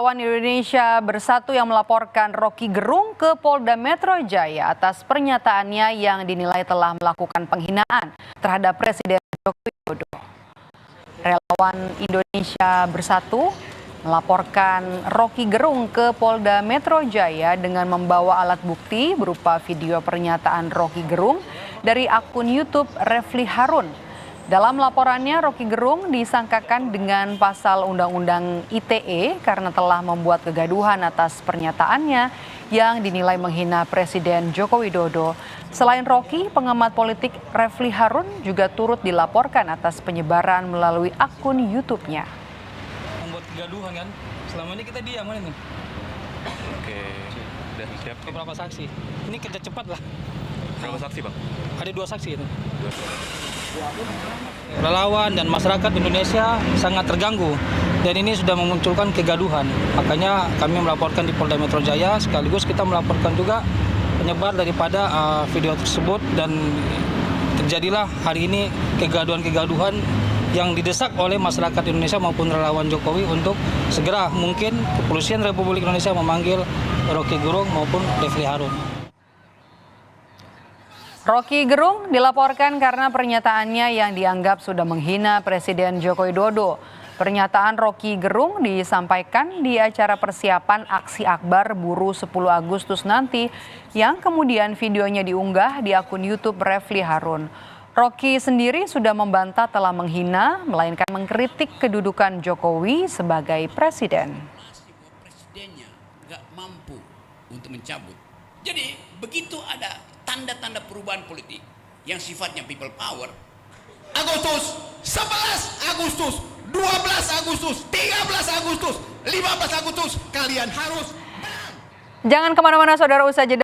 Relawan Indonesia Bersatu yang melaporkan Rocky Gerung ke Polda Metro Jaya atas pernyataannya yang dinilai telah melakukan penghinaan terhadap Presiden Joko Widodo. Relawan Indonesia Bersatu melaporkan Rocky Gerung ke Polda Metro Jaya dengan membawa alat bukti berupa video pernyataan Rocky Gerung dari akun YouTube Refli Harun. Dalam laporannya, Rocky Gerung disangkakan dengan pasal Undang-Undang ITE karena telah membuat kegaduhan atas pernyataannya yang dinilai menghina Presiden Joko Widodo. Selain Rocky, pengamat politik Refli Harun juga turut dilaporkan atas penyebaran melalui akun YouTube-nya. Membuat kegaduhan kan? Selama ini kita diam kan ini. Oke, udah siap. Beberapa saksi. Ini kerja cepat lah. Berapa saksi, Bang? Ada 2 saksi itu. Relawan dan masyarakat Indonesia sangat terganggu dan ini sudah memunculkan kegaduhan. Makanya kami melaporkan di Polda Metro Jaya, sekaligus kita melaporkan juga penyebar daripada video tersebut, dan terjadilah hari ini kegaduhan-kegaduhan yang didesak oleh masyarakat Indonesia maupun relawan Jokowi untuk segera mungkin Kepolisian Republik Indonesia memanggil Rocky Gerung maupun Refli Harun. Rocky Gerung dilaporkan karena pernyataannya yang dianggap sudah menghina Presiden Joko Widodo. Pernyataan Rocky Gerung disampaikan di acara persiapan aksi akbar buruh 10 Agustus nanti yang kemudian videonya diunggah di akun YouTube Refli Harun. Rocky sendiri sudah membantah telah menghina, melainkan mengkritik kedudukan Jokowi sebagai presiden. Presidennya nggak mampu untuk mencabut. Jadi begitu ada tanda-tanda perubahan politik yang sifatnya people power, Agustus, 11 Agustus, 12 Agustus, 13 Agustus, 15 Agustus, kalian harus. Jangan kemana-mana saudara, usai jeda.